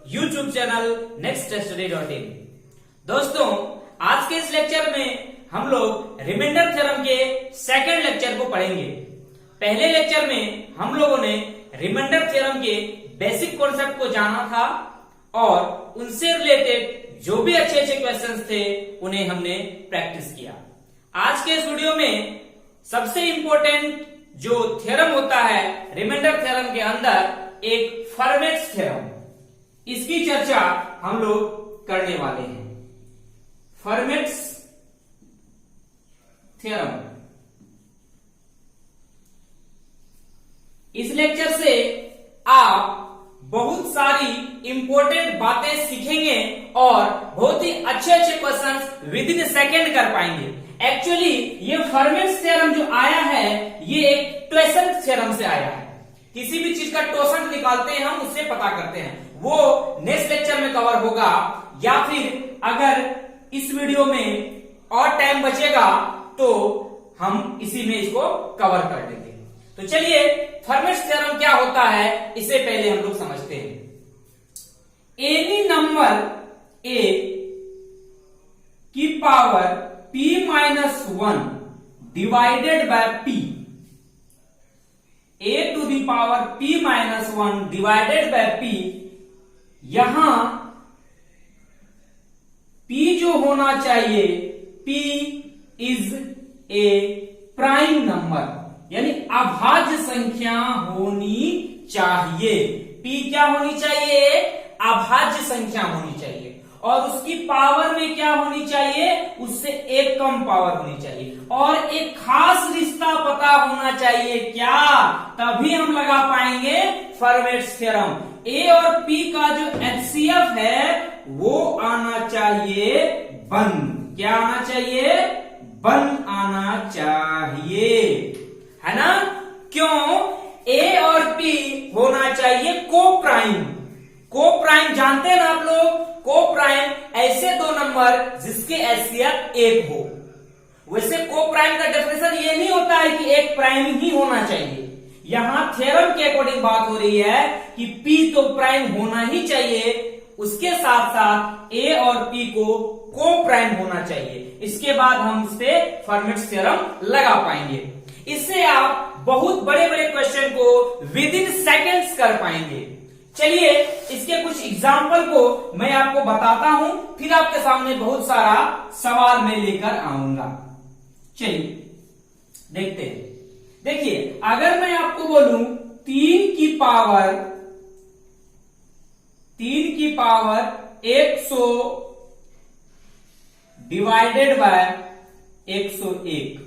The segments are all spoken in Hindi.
YouTube channel nextstudy.in। दोस्तों, आज के इस लेक्चर में हम लोग रिमाइंडर थ्योरम के सेकंड लेक्चर को पढ़ेंगे। पहले लेक्चर में हम लोगों ने रिमाइंडर थ्योरम के बेसिक कॉन्सेप्ट को जाना था और उनसे रिलेटेड जो भी अच्छे अच्छे क्वेश्चंस थे उन्हें हमने प्रैक्टिस किया। आज के इस वीडियो में सबसे इंपॉर्टेंट जो थ्योरम होता है रिमाइंडर थ्योरम के अंदर एक फर्मेट्स थ्योरम, इसकी चर्चा हम लोग करने वाले हैं। फर्मेट्स थ्योरम, इस लेक्चर से आप बहुत सारी इंपॉर्टेंट बातें सीखेंगे और बहुत ही अच्छे अच्छे क्वेश्चंस विद इन सेकेंड कर पाएंगे। एक्चुअली ये फर्मेट्स थ्योरम जो आया है ये एक टोसेंट थ्योरम से आया है। किसी भी चीज का टोसेंट निकालते हैं हम, उससे पता करते हैं। वो नेक्स्ट लेक्चर में कवर होगा या फिर अगर इस वीडियो में और टाइम बचेगा तो हम इसी में इसको कवर कर लेंगे। तो चलिए फर्मेट्स थ्योरम क्या होता है इससे पहले हम लोग समझते हैं। एनी नंबर ए की power p-1 divided by p, a to the power p-1 divided by p, यहां p जो होना चाहिए p is a prime number, यानी अभाज्य संख्या होनी चाहिए। p क्या होनी चाहिए? अभाज्य संख्या होनी चाहिए और उसकी पावर में क्या होनी चाहिए? उससे एक कम पावर होनी चाहिए और एक खास रिश्ता पता होना चाहिए। क्या? तभी हम लगा पाएंगे फर्मेट्स थ्योरम। a और p का जो HCF है वो आना चाहिए 1। क्या आना चाहिए? 1 आना चाहिए, है ना? क्यों? a और p होना चाहिए को प्राइम। को प्राइम जानते हैं ना आप लोग? को प्राइम ऐसे दो नंबर जिसके HCF 1 हो। वैसे को प्राइम का डेफिनेशन ये नहीं होता है कि एक प्राइम ही होना चाहिए। यहां थ्योरम के अकॉर्डिंग बात हो रही है कि p तो प्राइम होना ही चाहिए, उसके साथ साथ a और p को प्राइम होना चाहिए। इसके बाद हम इस पे फर्मेट्स थ्योरम लगा पाएंगे। इससे आप बहुत बड़े बड़े क्वेश्चन को विद इन सेकेंड्स कर पाएंगे। चलिए इसके कुछ एग्जाम्पल को मैं आपको बताता हूं, फिर आपके सामने बहुत सारा सवाल मैं लेकर आऊंगा। चलिए देखते हैं। देखिए, अगर मैं आपको बोलूं 3 की पावर 100 डिवाइडेड बाय 101,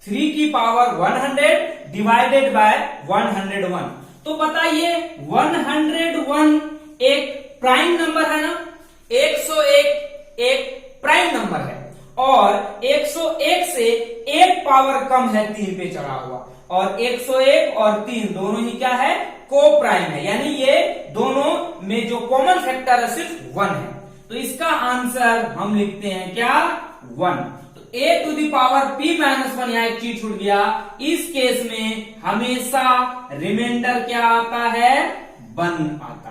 3 की पावर 100 डिवाइडेड बाय 101, तो बताइए 101 एक प्राइम नंबर है ना? 101 एक प्राइम नंबर है और 101 से एक पावर कम है 3 पे चढ़ा हुआ, और 101 और 3 दोनों ही क्या है? को प्राइम है, यानी ये दोनों में जो कॉमन फैक्टर है सिर्फ 1 है। तो इसका आंसर हम लिखते हैं क्या? 1। तो a to the power p-1, यहां एक चीज छूट गया। इस केस में हमेशा रिमाइंडर क्या आता है? 1 आता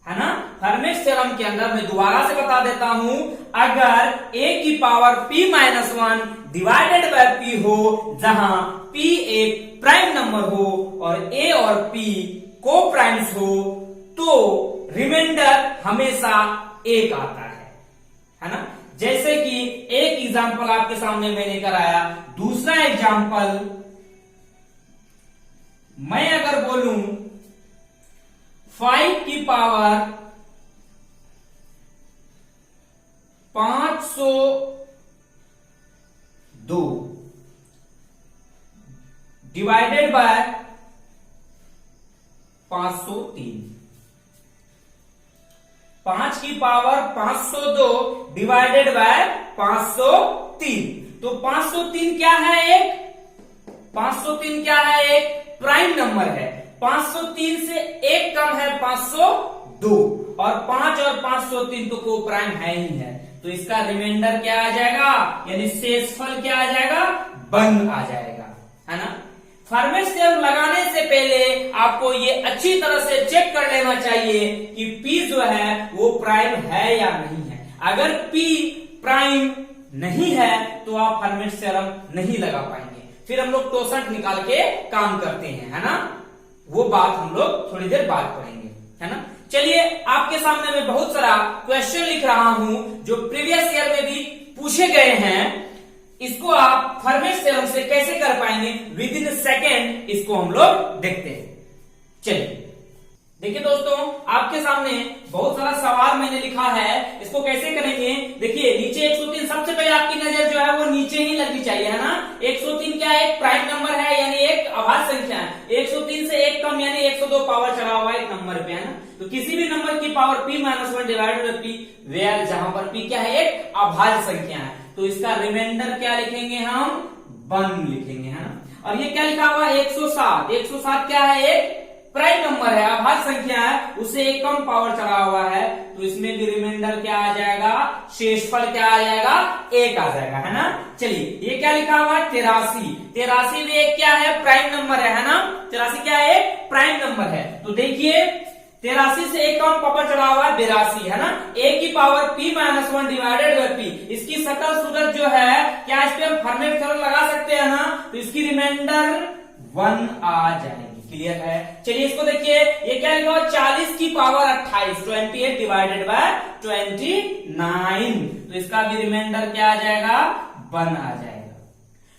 है ना? फर्मेट्स थ्योरम के अंदर मैं दोबारा से बता देता हूं, अगर a की power p-1 divided by p हो, जहां p एक प्राइम नंबर हो और a और p को प्राइम्स हो, तो रिमाइंडर हमेशा 1 आता है ना? जैसे कि एक एग्जाम्पल आपके सामने मैंने कराया। दूसरा एग्जाम्पल मैं अगर बोलूं 5 की पावर 502 डिवाइडेड बाय 503, 5 की पावर 502 डिवाइडेड बाय 503, तो 503 क्या है? एक 503 क्या है? एक प्राइम नंबर है। 503 से एक कम है 502 और 5 और 503 तो को प्राइम है ही है, तो इसका रिमाइंडर क्या आ जाएगा? यानी शेषफल क्या आ जाएगा? 1 आ जाएगा, है ना? फर्मेट थ्योरम लगाने से पहले आपको ये अच्छी तरह से चेक कर लेना चाहिए कि P जो है वो प्राइम है या नहीं है। अगर P प्राइम नहीं है तो आप फर्मेट थ्योरम नहीं लगा पाएंगे। फिर हम लोग टोसट निकाल के काम करते हैं, है ना, वो बात हम लोग थोड़ी देर बाद पढ़ेंगे, है ना। चलिए, आपके सामने मैं बहुत सारा क्वेश्चन लिख रहा हूं जो प्रीवियस ईयर में भी पूछे गए हैं। इसको आप फर्मेट थ्योरम से कैसे कर पाएंगे विद इन सेकेंड, इसको हम लोग देखते हैं। चलिए देखिए दोस्तों, आपके सामने बहुत सारा सवाल मैंने लिखा है, इसको कैसे करेंगे। देखिए नीचे 103, सबसे पहले आपकी नजर जो है वो नीचे ही लगनी चाहिए, है ना। 103 क्या है, एक प्राइम नंबर है, यानी एक अभाज्य संख्या है। 103 से एक कम यानी 102 पावर चढ़ा हुआ है एक नंबर पे, है ना। तो किसी भी नंबर की power p-1 divided by p, where जहां पर p क्या है, एक अभाज्य संख्या है, तो इसका रिमाइंडर क्या लिखेंगे हम, 1 लिखेंगे, है ना। और ये क्या लिखा हुआ है, 107। 107 क्या है, एक प्राइम नंबर है, अभाज्य संख्या है, उसे एक कम पावर चढ़ा हुआ है, तो इसमें भी रिमाइंडर क्या आ जाएगा, शेषफल क्या आ जाएगा, 1 आ जाएगा, है ना। चलिए ये क्या लिखा हुआ है, 83। 83 भी एक क्या है, प्राइम नंबर है ना। 83 क्या है, प्राइम नंबर है। तो देखिए 83 से एक कम पावर चढ़ा हुआ है 82, है ना। a की power p-1 divided by p, इसकी सकल सूरत जो है, क्या इस पे हम फर्मेट थ्योरम लगा सकते हैं ना, तो इसकी रिमाइंडर 1 आ जाएगी। क्लियर है। चलिए इसको देखिए, ये क्या लिखा हुआ, 40 की पावर 28, 28 डिवाइडेड बाय 29, तो इसका भी रिमाइंडर क्या आ जाएगा, 1 आ जाएगा।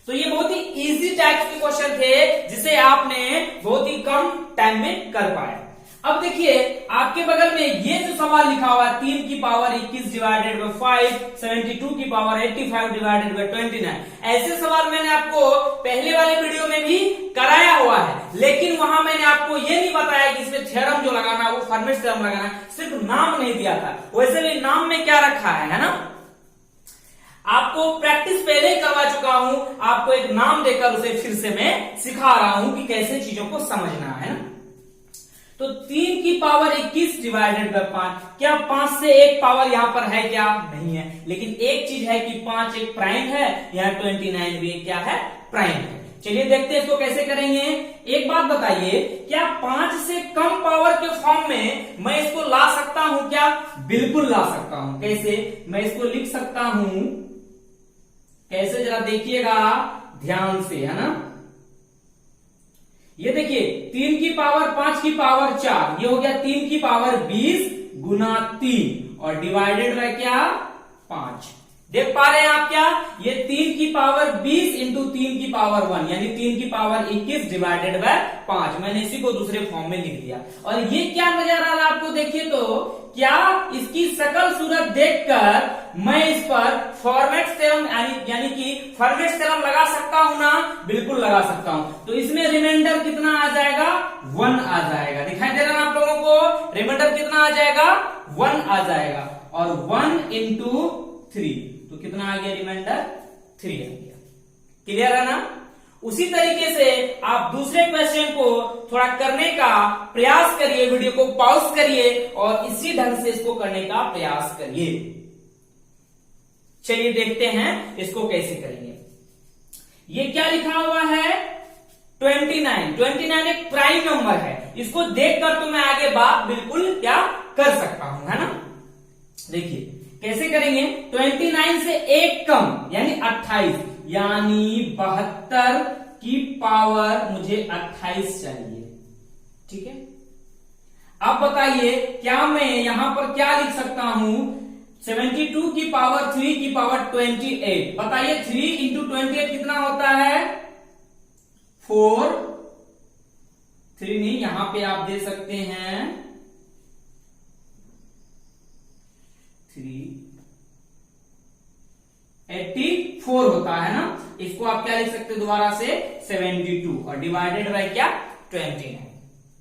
तो ये बहुत ही इजी टाइप के क्वेश्चन थे जिसे आपने बहुत ही कम टाइम में कर पाया। अब देखिए आपके बगल में ये जो सवाल लिखा हुआ है, 3 की पावर 21 डिवाइडेड बाय 5, 72 की पावर 85 डिवाइडेड बाय 29, ऐसे सवाल मैंने आपको पहले वाले वीडियो में भी कराया हुआ है, लेकिन वहां मैंने आपको ये नहीं बताया कि इसमें थ्योरम जो लगाना वो फर्मेट थ्योरम लगाना, सिर्फ नाम नहीं दिया था। वैसे भी नाम में क्या रखा है ना, आपको प्रैक्टिस पहले ही करवा चुका हूं, आपको एक नाम देकर उसे फिर से मैं सिखा रहा हूं कि कैसे चीजों को समझना है ना। तो 3 की पावर 21 डिवाइडेड बाय 5, क्या 5 से एक पावर यहां पर है क्या, नहीं है, लेकिन एक चीज है कि 5 एक प्राइम है, यहां 29 भी क्या है, प्राइम है। चलिए देखते हैं इसको कैसे करेंगे। एक बात बताइए, क्या 5 से कम पावर के फॉर्म में मैं इसको ला सकता हूं क्या, बिल्कुल ला सकता हूं। कैसे, मैं इसको लिख सकता हूं, कैसे जरा देखिएगा ध्यान से, है ना। ये देखिए 3 की पावर 5 की पावर 4, ये हो गया 3 की पावर 20 गुना 3 और डिवाइडेड बाय क्या, 5। देख पा रहे हैं आप क्या, ये 3 की पावर 20 इंटू 3 की पावर 1, यानी 3 की पावर 21 डिवाइडेड बाय 5। मैंने इसी को दूसरे फॉर्म में लिख दिया। और ये क्या नजर आ रहा है आपको, देखिए तो क्या इसकी सकल सूरत देखकर मैं इस पर फॉर्मेट थ्योरम यानी कि फर्मेट थ्योरम लगा सकता हूं ना, बिल्कुल लगा सकता हूं। तो इसमें रिमाइंडर कितना आ जाएगा, 1 आ जाएगा। दिखाई दे रहा है आप लोगों को, रिमाइंडर कितना आ जाएगा, 1 आ जाएगा। और 1 इंटू 3, तो कितना आ गया, रिमाइंडर 3 आ गया। क्लियर है ना। उसी तरीके से आप दूसरे क्वेश्चन को थोड़ा करने का प्रयास करिए, वीडियो को पॉज करिए और इसी ढंग से इसको करने का प्रयास करिए। चलिए देखते हैं इसको कैसे करेंगे। ये क्या लिखा हुआ है, 29। 29 एक प्राइम नंबर है, इसको देखकर तो मैं आगे बात बिल्कुल क्या कर सकता हूं, है ना। देखिए कैसे करेंगे, 29 से एक कम यानी 28, यानी 72 की पावर मुझे 28 चाहिए, ठीक है। अब बताइए क्या मैं यहां पर क्या लिख सकता हूं, 72 की पावर 3 की पावर 28। बताइए 3 इंटू 28 कितना होता है, 4। 3 नहीं, यहां पे आप दे सकते हैं 3, 84 होता है ना। इसको आप क्या लिख सकते हैं दोबारा से, 72 और डिवाइडेड बाय क्या, 29।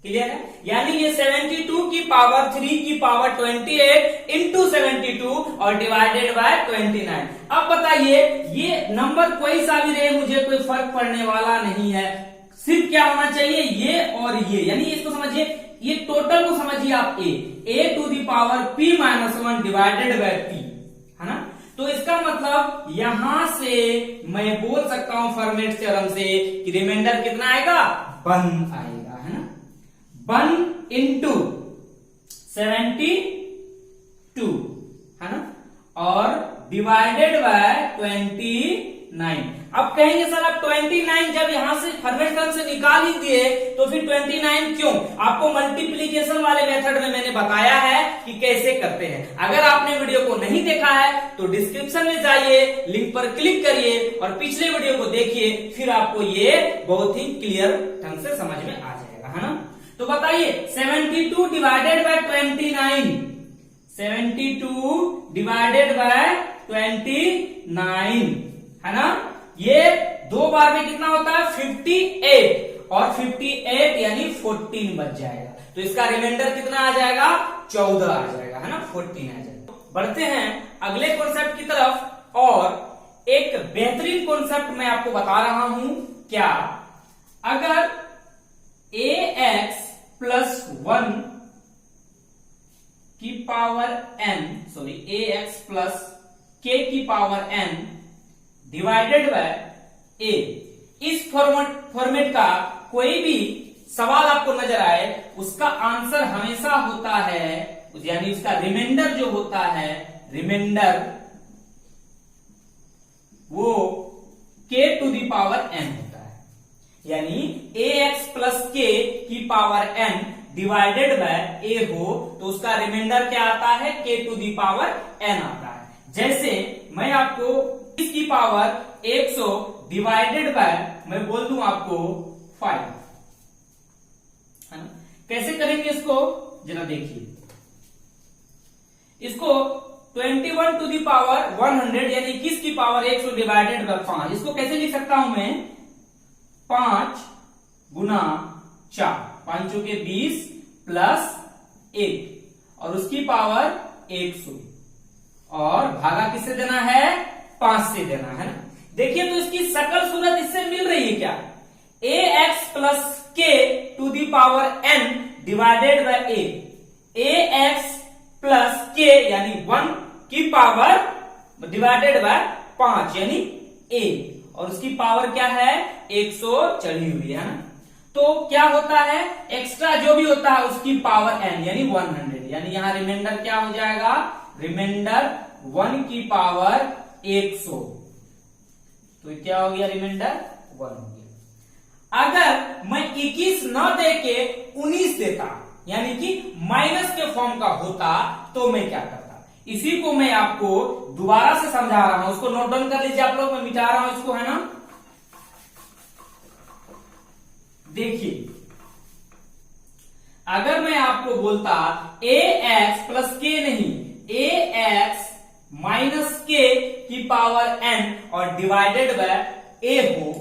क्लियर है। यानी ये 72 की पावर 3 की पावर 28 इंटू 72 और डिवाइडेड बाय 29। अब बताइए ये नंबर कोई सा भी रहे, मुझे कोई फर्क पड़ने वाला नहीं है, सिर्फ क्या होना चाहिए, ये और ये, यानी इसको समझिए, ये टोटल को समझिए आप, a to the power p-1 divided by p, है ना। तो इसका मतलब यहां से मैं बोल सकता हूं फॉर्मेट थ्योरम से कि रिमाइंडर कितना आएगा, 1 आएगा, है ना। 1 इंटू 72, है ना, और डिवाइडेड बाय 29। अब कहेंगे सर आप 29 जब यहां से फॉर्मेट थ्योरम से निकाल ही दिए तो फिर 29 क्यों? आपको मल्टीप्लीकेशन वाले मेथड में मैंने बताया है कि कैसे करते हैं। अगर आपने वीडियो को नहीं देखा है तो डिस्क्रिप्शन में जाइए, लिंक पर क्लिक करिए और पिछले वीडियो को देखिए, फिर आपको ये बहुत ही क्लियर ढंग से समझ में आ जाएगा, है ना। तो बताइए 72 डिवाइडेड बाय 29, 72 डिवाइडेड बाय 29, है ना। ये 2 बार में कितना होता है 58, और 58 यानी 14 बच जाएगा, तो इसका रिमाइंडर कितना आ जाएगा, 14 आ जाएगा, है ना, 14 आ जाएगा। बढ़ते हैं अगले कॉन्सेप्ट की तरफ, और एक बेहतरीन कॉन्सेप्ट मैं आपको बता रहा हूं। क्या? अगर ax प्लस 1 की power n, sorry ax plus k की power n divided by a, इस फॉर्मेट का कोई भी सवाल आपको नजर आए, उसका आंसर हमेशा होता है, यानी उसका रिमाइंडर जो होता है, रिमाइंडर वो k to the power n होता है। यानी ax प्लस k की power n divided by a हो तो उसका रिमाइंडर क्या आता है, k to the power n आता है। जैसे मैं आपको इसकी पावर 100 डिवाइडेड बाय मैं बोल दूं आपको 5, है ना। कैसे करेंगे इसको जरा देखिए। इसको 21 टू दी पावर 100 यानी 21 की पावर 100 डिवाइडेड बाय 5, इसको कैसे लिख सकता हूं मैं, 5 गुना 4, 5 के 20 प्लस 1 और उसकी पावर 100, और भागा किससे देना है, 5 से देना है ना। देखिए तो इसकी शकल सूरत इससे मिल रही है क्या, ax plus k to the power n divided by ax plus k यानी 1 की पावर डिवाइडेड बाय 5 यानी a, और उसकी पावर क्या है, 100 चढ़ी हुई है ना। तो क्या होता है, एक्स्ट्रा जो भी होता है उसकी पावर n यानी 100, यानी यहां रिमाइंडर क्या हो जाएगा, रिमाइंडर 1 की पावर 100, तो क्या हो गया, रिमाइंडर 1 हो गया। अगर मैं 21 न दे के 19 देता, यानी कि माइनस के फॉर्म का होता, तो मैं क्या करता, इसी को मैं आपको दोबारा से समझा रहा हूं, उसको नोट डाउन कर लीजिए आप लोग, मैं मिटा रहा हूं इसको, है ना। देखिए अगर मैं आपको बोलता ax प्लस k नहीं, ax माइनस k की पावर n और डिवाइडेड बाय a हो,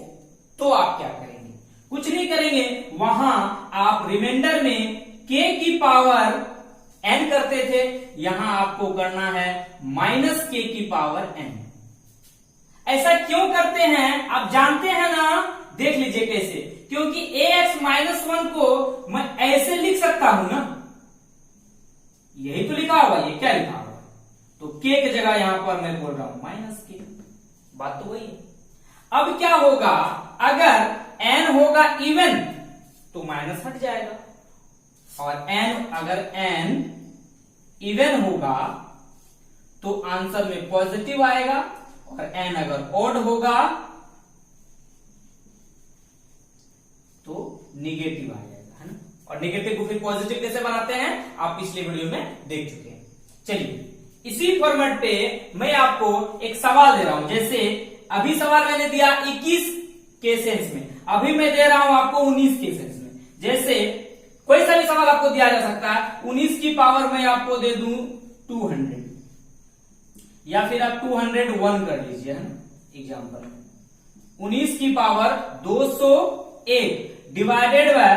तो आप क्या करेंगे, कुछ नहीं करेंगे, वहां आप रिमाइंडर में k की पावर n करते थे, यहां आपको करना है माइनस k की पावर n। ऐसा क्यों करते हैं आप जानते हैं ना, देख लीजिए कैसे, क्योंकि ax माइनस 1 को मैं ऐसे लिख सकता हूं ना, यही तो लिखा होगा, ये क्या लिखा होगा, तो k की जगह यहां पर मैं बोल रहा हूं माइनस k, बात तो वही है। अब क्या होगा, अगर n होगा इवन तो माइनस हट जाएगा, और n अगर n इवन होगा तो आंसर में पॉजिटिव आएगा, और n अगर ऑड होगा तो निगेटिव आ जाएगा, है ना। और निगेटिव को फिर पॉजिटिव कैसे बनाते हैं आप पिछले वीडियो में देख चुके हैं। चलिए इसी फॉर्मेट पे मैं आपको एक सवाल दे रहा हूं, जैसे अभी सवाल मैंने दिया 21 के सेंस में, अभी मैं दे रहा हूं आपको 19 के सेंस में। जैसे कोई सा भी सवाल आपको दिया जा सकता है, 19 की पावर मैं आपको दे दूं 200, या फिर आप 201 कर लीजिए, है ना। एग्जाम्पल 19 की पावर 201 डिवाइडेड बाय,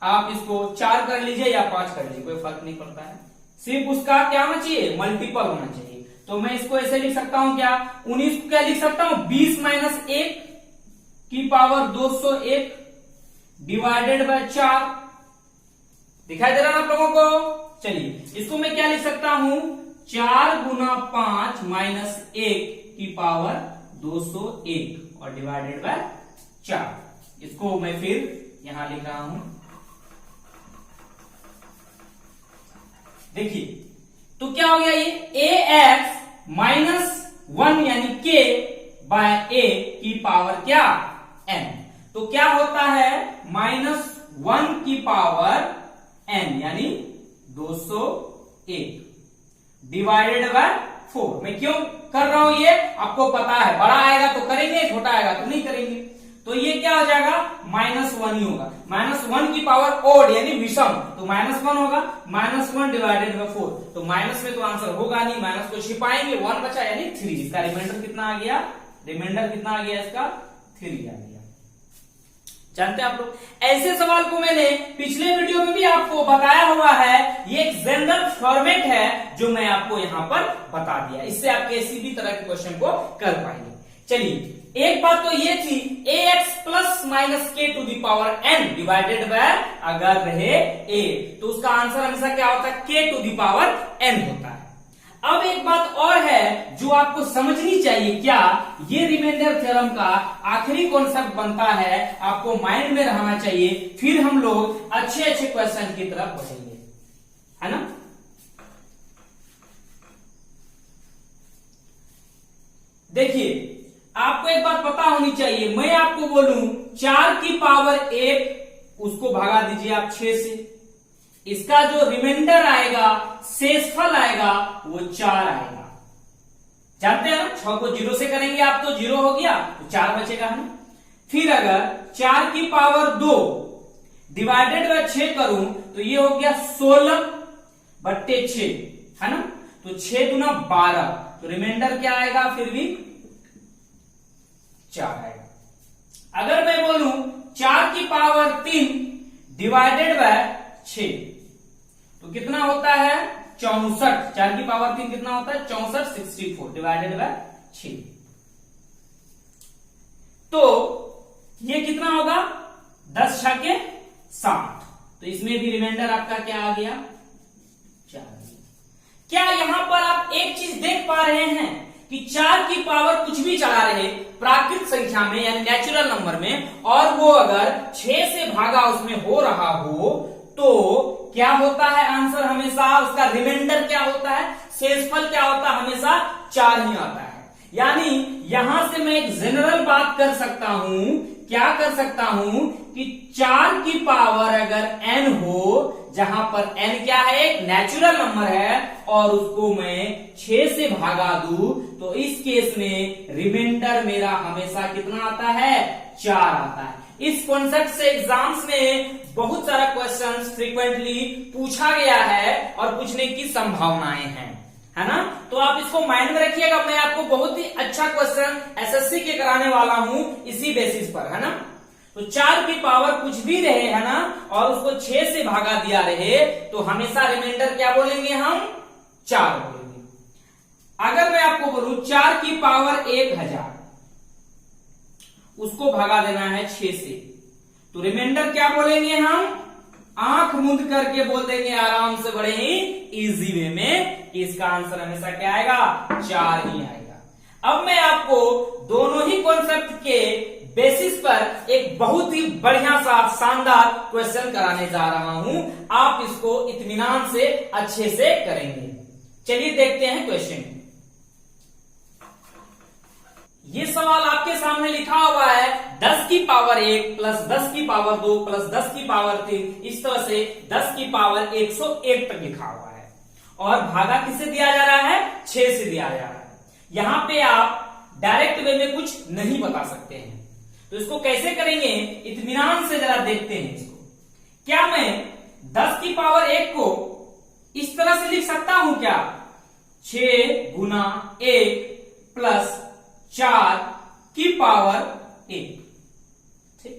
आप इसको 4 कर लीजिए या 5 कर लीजिए, कोई फर्क नहीं पड़ता है, सिर्फ उसका क्या होना चाहिए, मल्टीपल होना चाहिए। तो मैं इसको ऐसे लिख सकता हूं, क्या 19 को क्या लिख सकता हूं, 20 माइनस 1 की पावर 201 डिवाइडेड बाय 4, दिखाई दे रहा है आप लोगों को। चलिए इसको मैं क्या लिख सकता हूं, 4 गुना 5 माइनस 1 की पावर 201 और डिवाइडेड बाय 4। इसको मैं फिर यहां लिख रहा हूं। देखिए तो क्या हो गया, ये ax माइनस 1 यानी k बाय a की पावर क्या n। तो क्या होता है -1 की पावर n यानी 201 डिवाइडेड बाय 4। मैं क्यों कर रहा हूं ये आपको पता है, बड़ा आएगा तो करेंगे, छोटा आएगा तो नहीं करेंगे। तो ये क्या हो जाएगा -1 ही होगा। -1 की पावर ओड यानी विषम, तो -1 होगा, -1 डिवाइडेड बाय 4। तो माइनस में तो आंसर होगा नहीं, माइनस को छिपाएंगे, 1 बचा यानी 3। इसका रिमाइंडर कितना आ गया, रिमाइंडर कितना आ गया इसका 3 आ गया। जानते हैं आप लोग, ऐसे सवाल को मैंने पिछले वीडियो में भी आपको बताया हुआ है। ये एक जनरल फॉर्मेट है जो मैं आपको यहां पर बता दिया, इससे आप किसी भी तरह के क्वेश्चन को कर पाएंगे। चलिए एक बात तो ये थी ax plus minus k to the power n divided by अगर रहे a, तो उसका आंसर हमेशा क्या होता है k to the power n होता है। अब एक बात और है जो आपको समझनी चाहिए, क्या ये रिमाइंडर थ्योरम का आखिरी कॉन्सेप्ट बनता है, आपको माइंड में रहना चाहिए, फिर हम लोग अच्छे अच्छे क्वेश्चन की तरफ बढ़ेंगे, है ना। देखिए आपको एक बात पता होनी चाहिए, मैं आपको बोलूं 4 की पावर 1 उसको भगा दीजिए आप 6 से, इसका जो रिमाइंडर आएगा, शेषफल आएगा वो 4 आएगा। जानते हैं ना, 6 को 0 से करेंगे आप तो 0 हो गया, तो 4 बचेगा है। फिर अगर 4 की पावर 2 डिवाइडेड बाय 6 करूं तो ये हो गया 16/6, है ना। तो 6 गुना 12, तो रिमाइंडर क्या आएगा, फिर भी 4 आएगा। अगर मैं बोलूं 4 की पावर 3 डिवाइडेड बाय 6 तो कितना होता है 64। 4 की पावर 3 कितना होता है 64, 64 डिवाइडेड बाय 6। तो ये कितना होगा 10 छके 60। तो इसमें भी रिमाइंडर आपका क्या आ गया 4। क्या यहां पर आप एक चीज देख पा रहे हैं कि 4 की पावर कुछ भी चला रहे प्राकृत संख्या में यानी नेचुरल नंबर में, और वो अगर 6 से भागा उसमें हो रहा हो तो क्या होता है आंसर हमेशा, उसका रिमाइंडर क्या होता है, शेषफल क्या होता है, हमेशा 4 ही आता है। यानी यहां से मैं एक जनरल बात कर सकता हूं, क्या कर सकता हूं कि 4 की पावर अगर n हो, जहां पर n क्या है एक नेचुरल नंबर है, और उसको मैं 6 से भागा दूं तो इस केस में रिमाइंडर मेरा हमेशा कितना आता है 4 आता है। इस कॉन्सेप्ट से एग्जाम्स में बहुत सारा क्वेश्चंस फ्रीक्वेंटली पूछा गया है और पूछने की संभावनाएं हैं, है ना। तो आप इसको माइंड में रखिएगा, मैं आपको बहुत ही अच्छा क्वेश्चन एसएससी के कराने वाला हूं इसी बेसिस पर, है ना। तो 4 की पावर कुछ भी रहे, है ना, और उसको 6 से भागा दिया रहे तो हमेशा रिमाइंडर क्या बोलेंगे हम 4 बोलेंगे। अगर मैं आपको बोलूं 4 की पावर 1000 उसको भगा देना है 6 से, तो रिमाइंडर क्या बोलेंगे हम, आंख मूंद करके बोल देंगे आराम से, बड़े ही इजी वे में, कि इसका आंसर हमेशा क्या आएगा 4 ही आएगा। अब मैं आपको दोनों ही कॉन्सेप्ट के बेसिस पर एक बहुत ही बढ़िया सा शानदार क्वेश्चन कराने जा रहा हूं, आप इसको इत्मीनान से अच्छे से करेंगे। चलिए देखते हैं क्वेश्चन। ये सवाल आपके सामने लिखा हुआ है 10 की पावर 1 प्लस 10 की पावर 2 प्लस 10 की पावर 3, इस तरह से 10 की पावर 101 तक लिखा हुआ है, और भागा किससे दिया जा रहा है 6 से दिया जा रहा है। यहां पे आप डायरेक्ट वे में कुछ नहीं बता सकते हैं, तो इसको कैसे करेंगे इत्मीनान से जरा देखते हैं इसको। क्या मैं 10 की पावर 1 को इस तरह से लिख सकता हूं क्या, 6 गुना 1 प्लस 4 की पावर 1, ठीक,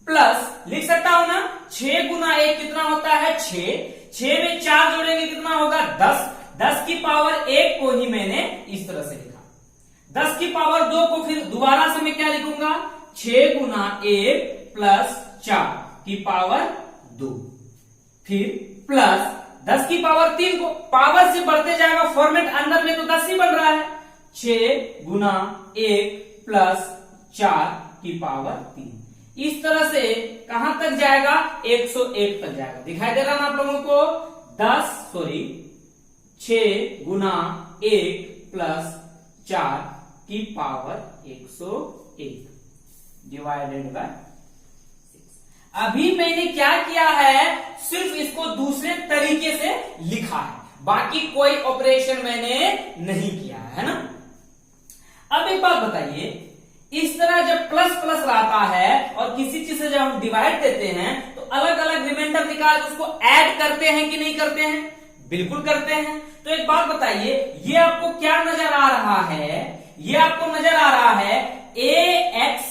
प्लस लिख सकता हूं ना 6 गुना 1 कितना होता है 6 में 4 जोड़ेंगे कितना होगा 10, 10 की पावर 1 को ही मैंने इस तरह से लिखा। 10 की पावर 2 को फिर दोबारा से मैं क्या लिखूंगा 6 गुना 1 प्लस 4 की पावर 2, फिर प्लस 10 की पावर 3 को पावर से बढ़ते जाएगा फॉर्मेट अंदर में तो 10 ही बन रहा है। 6 गुना 1 प्लस 4 की पावर 3। इस तरह से कहां तक जाएगा? 101 तक जाएगा। दिखाई दे रहा ना आप लोगों को? 6 गुना 1 प्लस 4 की पावर 101 डिवाइडेड बाय 6। अभी मैंने क्या किया है? सिर्फ इसको दूसरे तरीके से लिखा है, बाकी कोई ऑपरेशन मैंने नहीं किया है ना। अब एक बात बताइए, इस तरह जब प्लस प्लस रहता है और किसी चीज से जब हम डिवाइड देते हैं तो अलग अलग रिमाइंडर निकाल के उसको ऐड करते हैं कि नहीं करते हैं? बिल्कुल करते हैं। तो एक बात बताइए, ये आपको क्या नजर आ रहा है? ये आपको नजर आ रहा है ax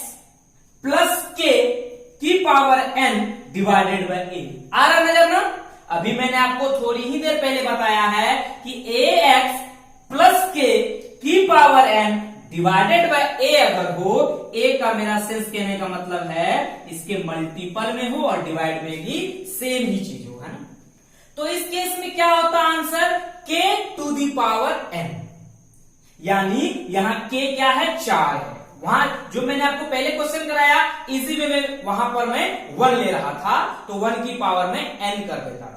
प्लस k की power n divided by a। आ रहा नजर ना? अभी मैंने आपको थोड़ी ही देर पहले बताया है कि ax प्लस k की power n divided by a अगर हो, a का मेरा सेंस कहने का मतलब है इसके मल्टीपल में हो और डिवाइड में भी सेम ही चीज हो, है ना। तो इस केस में क्या होता answer? k to the power n, यानी यहां k क्या है? 4 है। वहां जो मैंने आपको पहले क्वेश्चन कराया इसी में वहां पर मैं 1 ले रहा था तो 1 की पावर में n कर देता था।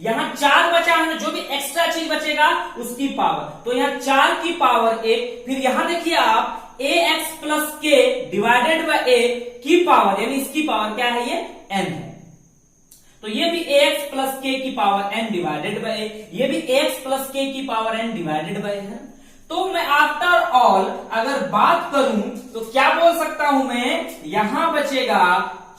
यहां 4 बचा है, जो भी एक्स्ट्रा चीज बचेगा उसकी पावर, तो यहां 4 की पावर 1। फिर यहां देखिए आप ax plus k divided by a की पावर, यानी इसकी पावर क्या है? ये n है। तो ये भी ax प्लस k की power n divided by a, ये भी ax प्लस k की पावर n डिवाइडेड बाय है। तो मैं आफ्टर ऑल अगर बात करूं तो क्या बोल सकता हूं मैं? यहां बचेगा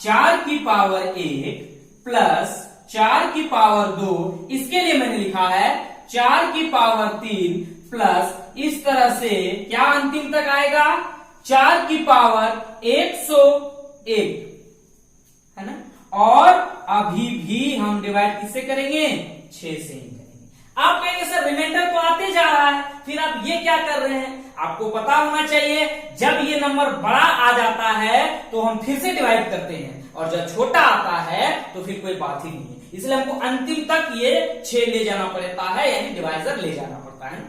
4 की पावर 1 प्लस 4 की पावर 2, इसके लिए मैंने लिखा है 4 की पावर 3 प्लस, इस तरह से क्या अंतिम तक आएगा? 4 की पावर 101, है ना। और अभी भी हम डिवाइड किससे करेंगे? 6 से ही करेंगे। आप कहेंगे सर रिमाइंडर तो आते जा रहा है, फिर आप ये क्या कर रहे हैं? आपको पता होना चाहिए जब ये नंबर बड़ा आ जाता है तो हम फिर से डिवाइड करते हैं, और जब छोटा आता है तो फिर कोई बात ही नहीं है। इसलिए हमको अंतिम तक ये 6 ले जाना पड़ता है, यानी डिवाइजर ले जाना पड़ता है।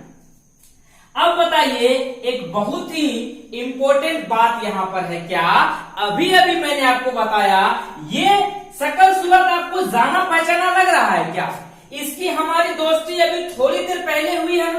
अब बताइए, एक बहुत ही इंपॉर्टेंट बात यहां पर है। क्या? अभी अभी मैंने आपको बताया, ये सकल सूरत आपको जाना पहचाना लग रहा है क्या? इसकी हमारी दोस्ती अभी थोड़ी देर पहले हुई है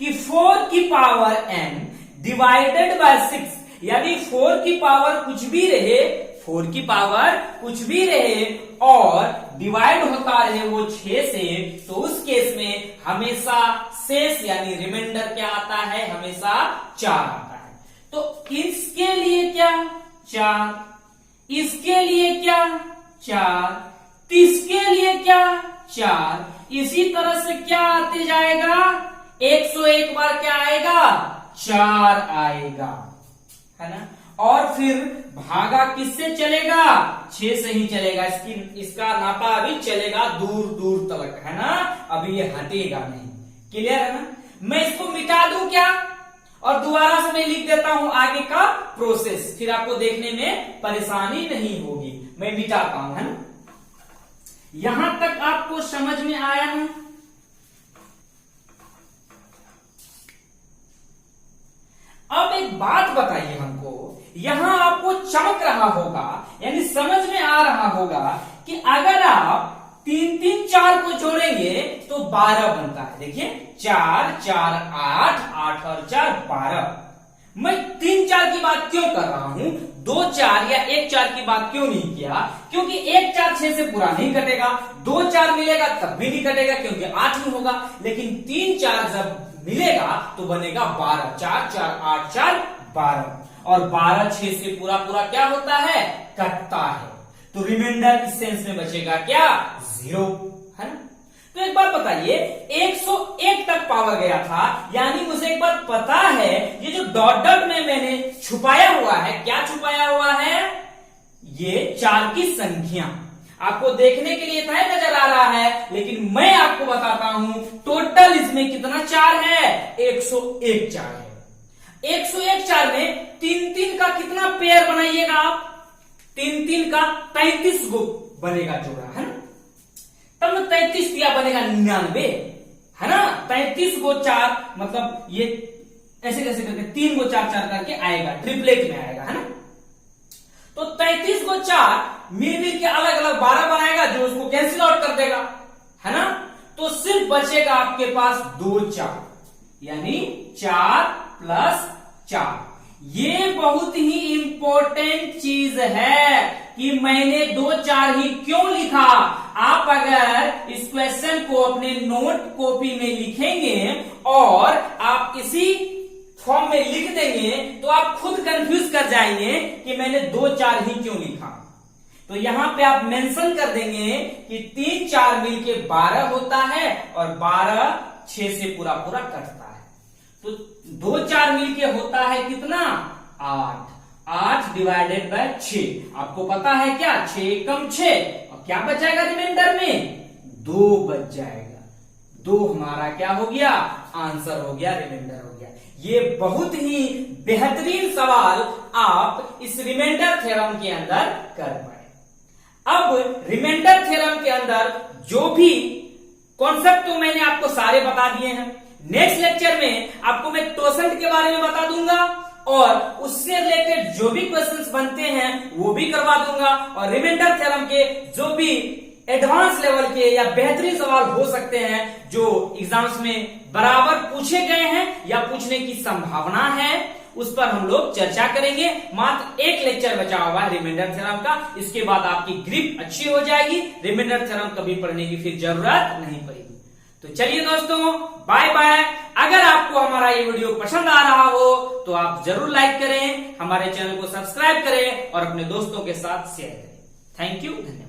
कि 4 की पावर n डिवाइडेड बाय 6, यानी 4 की पावर कुछ भी रहे, 4 की पावर कुछ भी रहे और डिवाइड होता रहे वो 6 से, तो उस केस में हमेशा शेष यानी रिमाइंडर क्या आता है? हमेशा 4 आता है। तो इसके लिए क्या? 4, इसके लिए क्या? 4, इसके लिए क्या? 4, इसी तरह से क्या आते जाएगा? 101 बार क्या आएगा? 4 आएगा, है ना। और फिर भागा किससे चलेगा? 6 से ही चलेगा। इसका नाता अभी चलेगा दूर दूर तक, है ना। अभी ये हटेगा नहीं। क्लियर है ना। मैं इसको मिटा दूं क्या? और दोबारा से मैं लिख देता हूं आगे का प्रोसेस, फिर आपको देखने में परेशानी नहीं होगी। मैं मिटाता हूं, है ना। यहां तक आपको समझ में आया ना? अब एक बात बताइए हमको, यहां आपको चमक रहा होगा, यानी समझ में आ रहा होगा कि अगर आप 3 3 4 को जोड़ेंगे तो 12 बनता है। देखिए 4 4 8, 8 और 4 12। मैं 3 4 की बात क्यों कर रहा हूं, 2 4 या 1 4 की बात क्यों नहीं किया? क्योंकि 1 4 6 से पूरा नहीं कटेगा, 2 4 मिलेगा तब भी नहीं कटेगा क्योंकि 8 ही होगा। लेकिन 3 4 जब मिलेगा तो बनेगा 12, 4 4 8 4 12, और 12 6 से पूरा पूरा क्या होता है? कटता है। तो रिमाइंडर इस सेंस में बचेगा क्या? 0, है ना। तो एक बात बताइए, 101 तक पावर गया था, यानी मुझे एक बात पता है, ये जो डॉट डॉट में मैंने छुपाया हुआ है, क्या छुपाया हुआ है? ये 4 की संख्या आपको देखने के लिए था नजर आ रहा है, लेकिन मैं आपको बताता हूं टोटल इसमें कितना 4 है? 101 4 है। 101 4 में 3 3 का कितना पेयर बनाइएगा आप? 3 3 का 33 गो बनेगा जोड़ा, है ना। तब ना 33 तिया बनेगा 99, है ना। 33 को 4 मतलब ये ऐसे कैसे करके 3 को 4 4 करके आएगा, ट्रिपलेट में आएगा, है ना। तो 33 को 4 मिल के अलग अलग 12 बनाएगा, जो उसको कैंसिल आउट कर देगा, है ना। तो सिर्फ बचेगा आपके पास 2 4, यानी 4 प्लस 4। ये बहुत ही इंपॉर्टेंट चीज है कि मैंने 2 4 ही क्यों लिखा। आप अगर इस क्वेश्चन को अपने नोट कॉपी में लिखेंगे और आप इसी फॉर्म में लिख देंगे तो आप खुद कंफ्यूज कर जाएंगे कि मैंने 2 4 ही क्यों लिखा। तो यहां पे आप मेंशन कर देंगे कि 3 4 मिलके 12 होता है और 12 6 से पूरा पूरा कटता है। तो 2 4 मिलके होता है कितना, 8। 8 डिवाइडेड बाय 6। आपको पता है क्या, 6 कम 6, और क्या बच जाएगा रिमाइंडर में, 2 बच जाएगा। 2 हमारा क्या हो गया, आंसर हो गया, रिमाइंडर हो गया। ये बहुत ही बेहतरीन सवाल आप इस रिमाइंडर थ्योरम के अंदर कर पाए। अब रिमाइंडर थ्योरम के अंदर जो भी कॉन्सेप्ट तो मैंने आपको सारे बता दिए हैं। नेक्स्ट लेक्चर में आपको मैं टोसेंट के बारे में बता दूंगा और उससे रिलेटेड जो भी क्वेश्चंस बनते हैं वो भी करवा दूंगा, और रिमाइंडर थ्योरम के जो भी एडवांस लेवल के या बेहतरीन सवाल हो सकते हैं जो एग्जाम्स में बराबर पूछे गए हैं या पूछने की संभावना है, उस पर हम लोग चर्चा करेंगे। मात्र एक लेक्चर बचा हुआ है रिमाइंडर थ्योरम का, इसके बाद आपकी ग्रिप अच्छी हो जाएगी, रिमाइंडर थ्योरम कभी पढ़ने की फिर जरूरत नहीं पड़ेगी। तो चलिए दोस्तों, बाय बाय। अगर आपको हमारा ये वीडियो पसंद आ रहा हो तो आप जरूर लाइक करें, हमारे चैनल को सब्सक्राइब करें और अपने दोस्तों के साथ शेयर करें। थैंक यू, धन्यवाद।